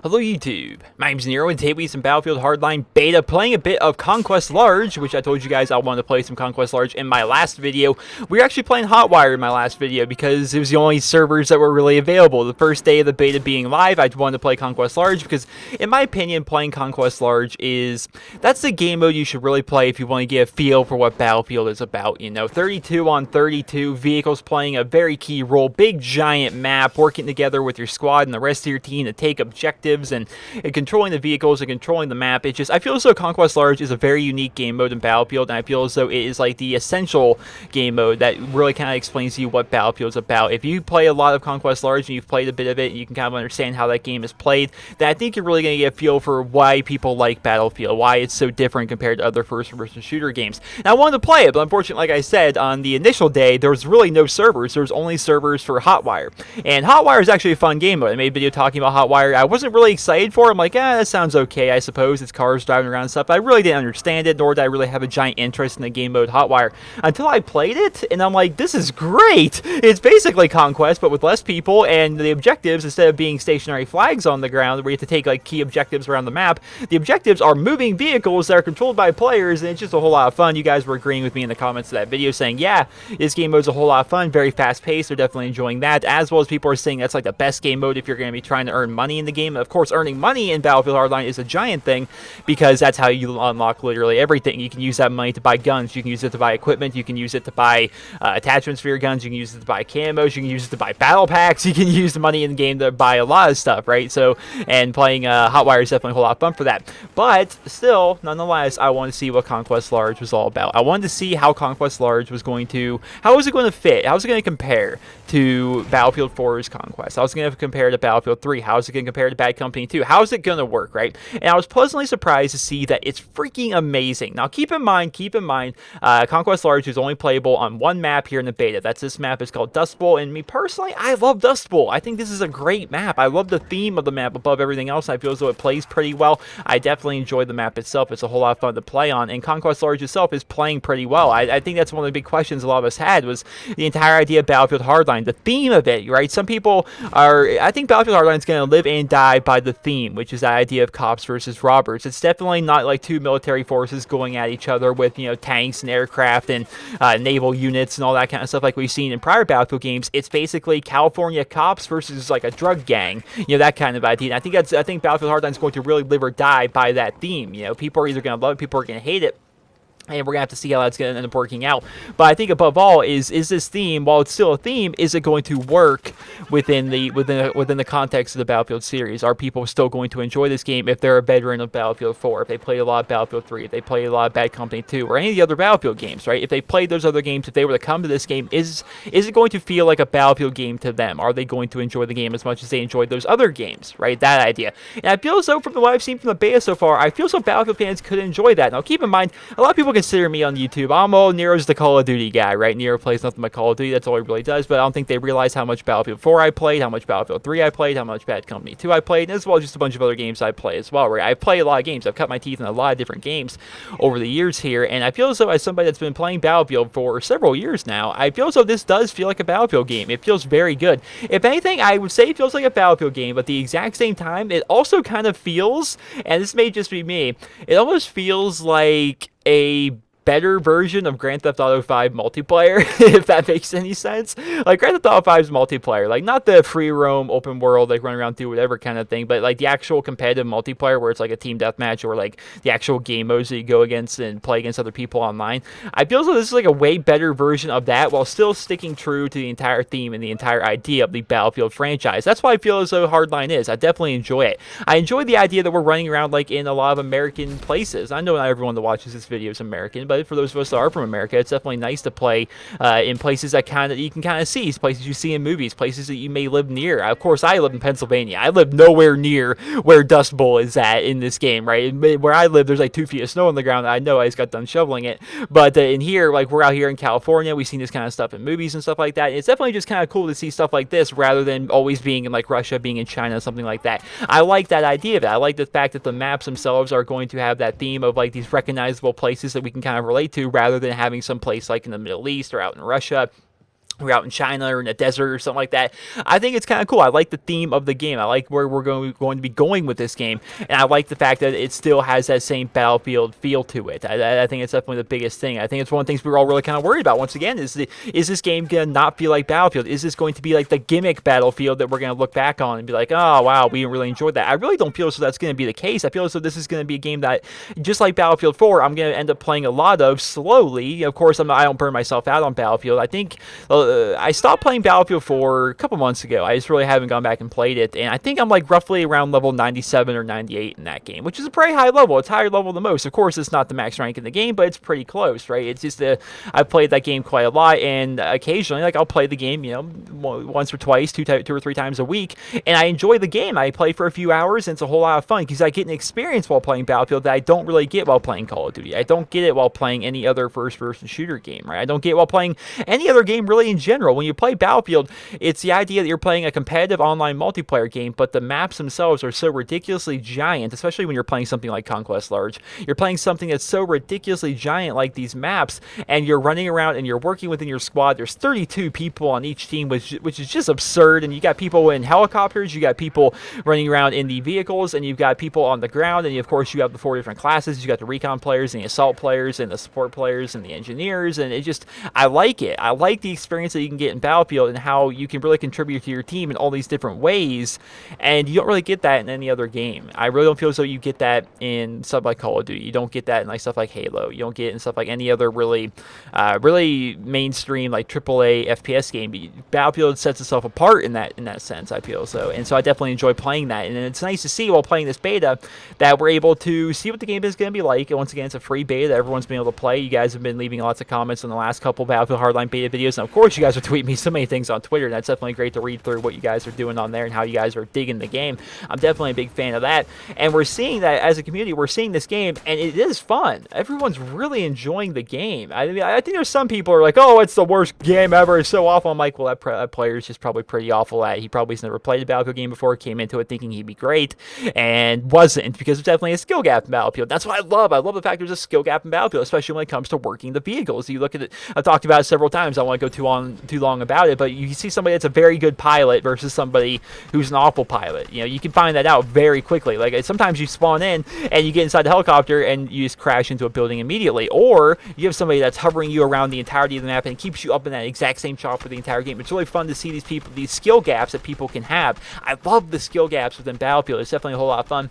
Hello YouTube, my name's Nero, and today we have some Battlefield Hardline Beta, playing a bit of Conquest Large, which I told you guys I wanted to play some Conquest Large in my last video. We were actually playing Hotwire in my last video because it was the only servers that were really available. The first day of the beta being live, I wanted to play Conquest Large because, in my opinion, playing Conquest Large that's the game mode you should really play if you want to get a feel for what Battlefield is about. You know, 32 on 32, vehicles playing a very key role, big giant map, working together with your squad and the rest of your team to take objectives and controlling the vehicles and controlling the map. I feel as though Conquest Large is a very unique game mode in Battlefield, and I feel as though it is like the essential game mode that really kind of explains to you what Battlefield is about. If you play a lot of Conquest Large and you've played a bit of it and you can kind of understand how that game is played, then I think you're really going to get a feel for why people like Battlefield, why it's so different compared to other first-person shooter games. Now, I wanted to play it, but unfortunately, like I said, on the initial day, there was really no servers. There was only servers for Hotwire, and Hotwire is actually a fun game mode. I made a video talking about Hotwire. I wasn't really excited for it. I'm like, that sounds okay, I suppose. It's cars driving around and stuff. But I really didn't understand it, nor did I really have a giant interest in the game mode Hotwire until I played it, and I'm like, this is great! It's basically Conquest, but with less people, and the objectives, instead of being stationary flags on the ground where you have to take like key objectives around the map, the objectives are moving vehicles that are controlled by players, and it's just a whole lot of fun. You guys were agreeing with me in the comments of that video, saying, yeah, this game mode's a whole lot of fun, very fast-paced. They're definitely enjoying that, as well as people are saying that's like the best game mode if you're going to be trying to earn money in the game. Of course, earning money in Battlefield Hardline is a giant thing because that's how you unlock literally everything. You can use that money to buy guns, you can use it to buy equipment, you can use it to buy attachments for your guns, you can use it to buy camos, you can use it to buy battle packs, you can use the money in the game to buy a lot of stuff, right? So, and playing Hotwire is definitely a whole lot of fun for that. But still, nonetheless, I wanted to see what Conquest Large was all about. I wanted to see how Conquest Large was going to, how was it going to fit? How was it going to compare to Battlefield 4's Conquest? How was it going to compare to Battlefield 3? How is it going to compare to Bad Company 2? How is it going to work, right? And I was pleasantly surprised to see that it's freaking amazing. Now, keep in mind, Conquest Large is only playable on one map here in the beta. That's this map. It's called Dust Bowl, and me personally, I love Dust Bowl. I think this is a great map. I love the theme of the map above everything else. I feel as though it plays pretty well. I definitely enjoy the map itself. It's a whole lot of fun to play on, and Conquest Large itself is playing pretty well. I think that's one of the big questions a lot of us had, was the entire idea of Battlefield Hardline, the theme of it, right? Some people are, I think Battlefield Hardline is going to live and die by the theme, which is the idea of cops versus robbers. It's definitely not like two military forces going at each other with, you know, tanks and aircraft and naval units and all that kind of stuff like we've seen in prior Battlefield games. It's basically California cops versus like a drug gang, you know, that kind of idea. And I think Battlefield Hardline is going to really live or die by that theme. You know, people are either going to love it, people are going to hate it. And we're going to have to see how that's going to end up working out. But I think above all is this theme, while it's still a theme, is it going to work within the context of the Battlefield series? Are people still going to enjoy this game if they're a veteran of Battlefield 4, if they played a lot of Battlefield 3, if they played a lot of Bad Company 2, or any of the other Battlefield games, right? If they played those other games, if they were to come to this game, is it going to feel like a Battlefield game to them? Are they going to enjoy the game as much as they enjoyed those other games, right? That idea. And I feel as though, from what I've seen from the beta so far, I feel as though Battlefield fans could enjoy that. Now, keep in mind, a lot of people consider me on YouTube, Nero's the Call of Duty guy, right? Nero plays nothing but Call of Duty, that's all he really does, but I don't think they realize how much Battlefield 4 I played, how much Battlefield 3 I played, how much Bad Company 2 I played, as well as just a bunch of other games I play as well, right? I play a lot of games. I've cut my teeth in a lot of different games over the years here, and I feel as though, as somebody that's been playing Battlefield for several years now, I feel as though this does feel like a Battlefield game. It feels very good. If anything, I would say it feels like a Battlefield game, but at the exact same time, it also kind of feels, and this may just be me, it almost feels like a better version of Grand Theft Auto 5 multiplayer, if that makes any sense. Like, Grand Theft Auto 5's multiplayer, like, not the free roam, open world, like, run around, do whatever kind of thing, but, like, the actual competitive multiplayer where it's, like, a team deathmatch, or, like, the actual game modes that you go against and play against other people online. I feel as though this is, like, a way better version of that, while still sticking true to the entire theme and the entire idea of the Battlefield franchise. That's why I feel as though Hardline is. I definitely enjoy it. I enjoy the idea that we're running around, like, in a lot of American places. I know not everyone that watches this video is American, but but for those of us that are from America, it's definitely nice to play in places that you can kind of see, places you see in movies, places that you may live near. Of course, I live in Pennsylvania. I live nowhere near where Dust Bowl is at in this game, right? Where I live, there's like 2 feet of snow on the ground. I know I just got done shoveling it, but in here, like we're out here in California, we've seen this kind of stuff in movies and stuff like that. It's definitely just kind of cool to see stuff like this rather than always being in like Russia, being in China, something like that. I like that idea of it. I like the fact that the maps themselves are going to have that theme of like these recognizable places that we can kind of relate to rather than having some place like in the Middle East or out in Russia. We're out in China or in a desert or something like that. I think it's kind of cool. I like the theme of the game. I like where we're going to be going with this game. And I like the fact that it still has that same Battlefield feel to it. I think it's definitely the biggest thing. I think it's one of the things we were all really kind of worried about. Once again, is this game going to not feel like Battlefield? Is this going to be like the gimmick Battlefield that we're going to look back on and be like, oh, wow, we really enjoyed that? I really don't feel as though that's going to be the case. I feel as though this is going to be a game that, just like Battlefield 4, I'm going to end up playing a lot of slowly. Of course, I don't burn myself out on Battlefield. I think I stopped playing Battlefield 4 a couple months ago. I just really haven't gone back and played it, and I think I'm like roughly around level 97 or 98 in that game, which is a pretty high level. It's higher level than most. Of course, it's not the max rank in the game, but it's pretty close, right? It's just I've played that game quite a lot, and occasionally, like I'll play the game, once or twice, two or three times a week, and I enjoy the game. I play for a few hours, and it's a whole lot of fun because I get an experience while playing Battlefield that I don't really get while playing Call of Duty. I don't get it while playing any other first-person shooter game, right? I don't get it while playing any other game really in general. When you play Battlefield, it's the idea that you're playing a competitive online multiplayer game, but the maps themselves are so ridiculously giant, especially when you're playing something like Conquest Large. You're playing something that's so ridiculously giant like these maps, and you're running around and you're working within your squad. There's 32 people on each team, which is just absurd, and you got people in helicopters, you got people running around in the vehicles, and you've got people on the ground, and of course you have the 4 different classes. You got the recon players and the assault players and the support players and the engineers, and I like it. I like the experience that you can get in Battlefield and how you can really contribute to your team in all these different ways, and you don't really get that in any other game. I really don't feel as though you get that in stuff like Call of Duty. You don't get that in like stuff like Halo. You don't get it in stuff like any other really mainstream like AAA FPS game. Battlefield sets itself apart in that sense, I feel so, and so I definitely enjoy playing that. And it's nice to see while playing this beta that we're able to see what the game is going to be like. And once again, it's a free beta that everyone's been able to play. You guys have been leaving lots of comments on the last couple Battlefield Hardline Beta videos, and of course you guys are tweeting me so many things on Twitter, and that's definitely great to read through what you guys are doing on there and how you guys are digging the game. I'm definitely a big fan of that, and we're seeing that as a community. We're seeing this game, and it is fun. Everyone's really enjoying the game. I mean, I think there's some people who are like, oh, it's the worst game ever, it's so awful. I'm like, well, that player is just probably pretty awful at it. He probably has never played a Battlefield game before, came into it thinking he'd be great, and wasn't, because there's definitely a skill gap in Battlefield. That's what I love. I love the fact there's a skill gap in Battlefield, especially when it comes to working the vehicles. You look at it, I've talked about it several times, I won't go too long about it, but you see somebody that's a very good pilot versus somebody who's an awful pilot. You can find that out very quickly. Like, sometimes you spawn in and you get inside the helicopter and you just crash into a building immediately, or you have somebody that's hovering you around the entirety of the map and keeps you up in that exact same shot for the entire game. It's really fun to see these skill gaps that people can have. I love the skill gaps within Battlefield. It's definitely a whole lot of fun.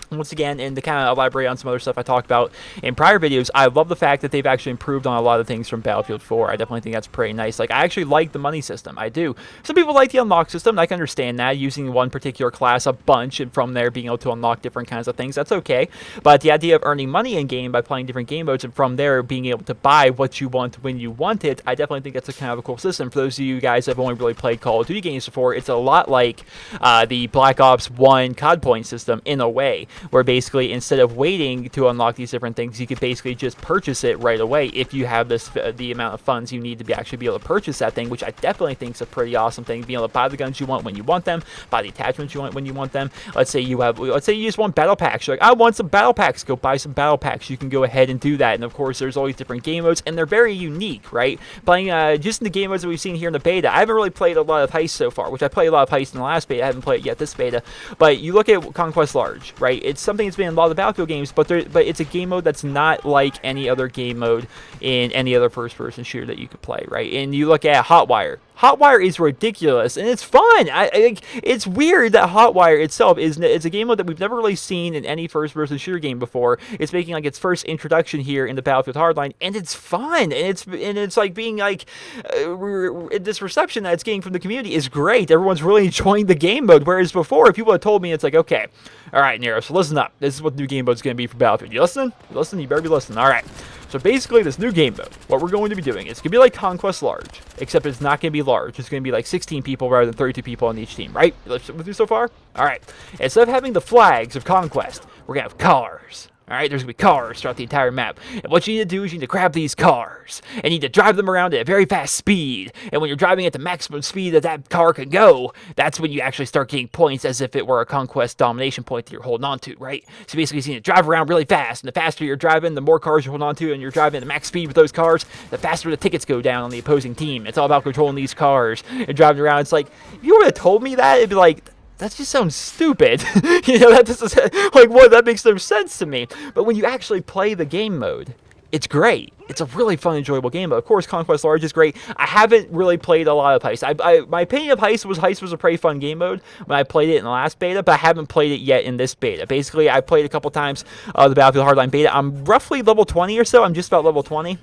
Once again, and to kind of elaborate on some other stuff I talked about in prior videos, I love the fact that they've actually improved on a lot of things from Battlefield 4. I definitely think that's pretty nice. Like, I actually like the money system. I do. Some people like the unlock system, and I can understand that, using one particular class a bunch, and from there being able to unlock different kinds of things. That's okay. But the idea of earning money in-game by playing different game modes, and from there being able to buy what you want when you want it, I definitely think that's a kind of a cool system. For those of you guys that have only really played Call of Duty games before, it's a lot like the Black Ops 1 COD point system in a way, where basically instead of waiting to unlock these different things, you could basically just purchase it right away if you have the amount of funds you need to actually be able to purchase that thing, which I definitely think is a pretty awesome thing. Being able to buy the guns you want when you want them, buy the attachments you want when you want them. Let's say you just want battle packs. You're like, I want some battle packs. Go buy some battle packs. You can go ahead and do that. And of course, there's always different game modes, and they're very unique, right? Playing just in the game modes that we've seen here in the beta, I haven't really played a lot of Heist so far, which I played a lot of Heist in the last beta. I haven't played it yet this beta. But you look at Conquest Large, right? It's something that's been in a lot of the Battlefield games, but it's a game mode that's not like any other game mode in any other first-person shooter that you could play, right? And you look at Hotwire. Hotwire is ridiculous, and it's fun. I think it's weird that Hotwire itself it's a game mode that we've never really seen in any first-person shooter game before. It's making like its first introduction here in the Battlefield Hardline, and it's fun, and it's like being like this reception that it's getting from the community is great. Everyone's really enjoying the game mode, whereas before, people had told me it's like, okay, all right, Nero, so listen up. This is what the new game mode is going to be for Battlefield. You listening? You better be listening. All right. So So basically, this new game mode, what we're going to be doing, it's going to be like Conquest Large, except it's not going to be large. It's going to be like 16 people rather than 32 people on each team, right? With you so far? All right. Instead of having the flags of Conquest, we're going to have cars. All right, there's going to be cars throughout the entire map. And what you need to do is you need to grab these cars. And you need to drive them around at a very fast speed. And when you're driving at the maximum speed that car can go, that's when you actually start getting points as if it were a conquest domination point that you're holding on to, right? So basically, you need to drive around really fast. And the faster you're driving, the more cars you're holding on to. And you're driving at the max speed with those cars, the faster the tickets go down on the opposing team. It's all about controlling these cars and driving around. It's like, if you would have told me that, it'd be like, that just sounds stupid. That just like, what? That makes no sense to me. But when you actually play the game mode, it's great. It's a really fun, enjoyable game. But of course, Conquest Large is great. I haven't really played a lot of Heist. My opinion of Heist was a pretty fun game mode when I played it in the last beta, but I haven't played it yet in this beta. Basically, I played a couple times the Battlefield Hardline Beta. I'm roughly level 20 or so. I'm just about level 20.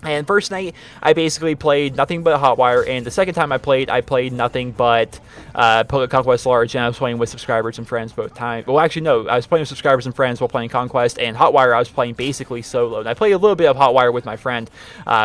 And first night, I basically played nothing but Hotwire, and the second time I played nothing but Conquest Large, and I was playing with subscribers and friends both times. Well, actually, no, I was playing with subscribers and friends while playing Conquest, and Hotwire I was playing basically solo. And I played a little bit of Hotwire with my friend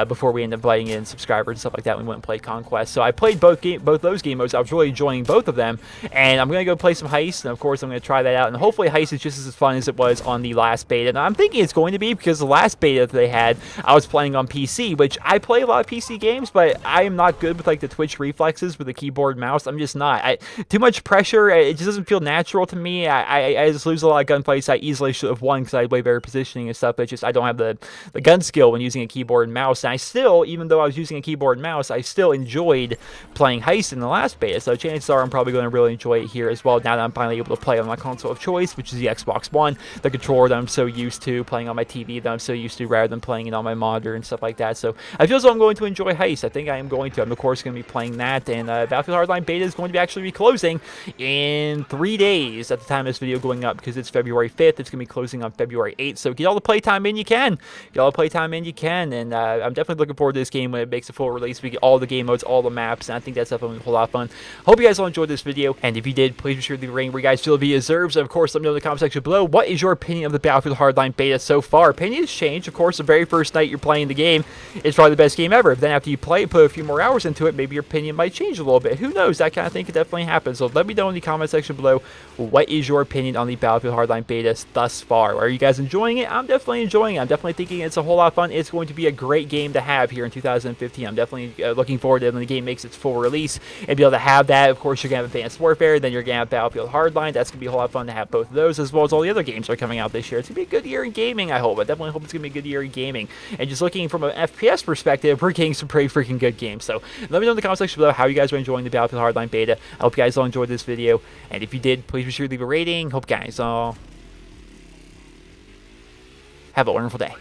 before we ended up inviting in subscribers and stuff like that. We went and played Conquest. So I played both those game modes. I was really enjoying both of them, and I'm going to go play some Heist, and of course, I'm going to try that out. And hopefully, Heist is just as fun as it was on the last beta. And I'm thinking it's going to be, because the last beta that they had, I was playing on PC. Which I play a lot of PC games, but I am not good with like the twitch reflexes with the keyboard and mouse. I'm just not. Too much pressure. It just doesn't feel natural to me. I just lose a lot of gunfights I easily should have won because I had way better positioning and stuff. But just I don't have the gun skill when using a keyboard and mouse. And I still, even though I was using a keyboard and mouse, I still enjoyed playing Heist in the last beta. So chances are I'm probably going to really enjoy it here as well. Now that I'm finally able to play on my console of choice, which is the Xbox One, the controller that I'm so used to, playing on my TV that I'm so used to, rather than playing it on my monitor and stuff like that. So I feel as though I'm going to enjoy Heist. I think I am going to. I'm, of course, going to be playing that. And Battlefield Hardline Beta is going to actually be closing in 3 days at the time of this video going up, because it's February 5th. It's going to be closing on February 8th. So get all the playtime in you can. Get all the playtime in you can. And I'm definitely looking forward to this game when it makes a full release. We get all the game modes, all the maps. And I think that's definitely a whole lot of fun. Hope you guys all enjoyed this video. And if you did, please be sure to leave a rating where you guys feel the video deserves. And of course, let me know in the comment section below, what is your opinion of the Battlefield Hardline Beta so far? Opinions change. Of course, the very first night you're playing the game, it's probably the best game ever. Then after you play, put a few more hours into it, maybe your opinion might change a little bit. Who knows? That kind of thing could definitely happen. So let me know in the comment section below, what is your opinion on the Battlefield Hardline Beta thus far? Are you guys enjoying it? I'm definitely enjoying it. I'm definitely thinking it's a whole lot of fun. It's going to be a great game to have here in 2015. I'm definitely looking forward to when the game makes its full release and be able to have that. Of course, you're going to have Advanced Warfare, then you're going to have Battlefield Hardline. That's going to be a whole lot of fun to have both of those, as well as all the other games that are coming out this year. It's going to be a good year in gaming, I hope. I definitely hope it's going to be a good year in gaming. And just looking from an FPS perspective, we're getting some pretty freaking good games. So let me know in the comment section below how you guys are enjoying the Battlefield Hardline Beta. I hope you guys all enjoyed this video. And if you did, please be sure to leave a rating. Hope you guys all have a wonderful day.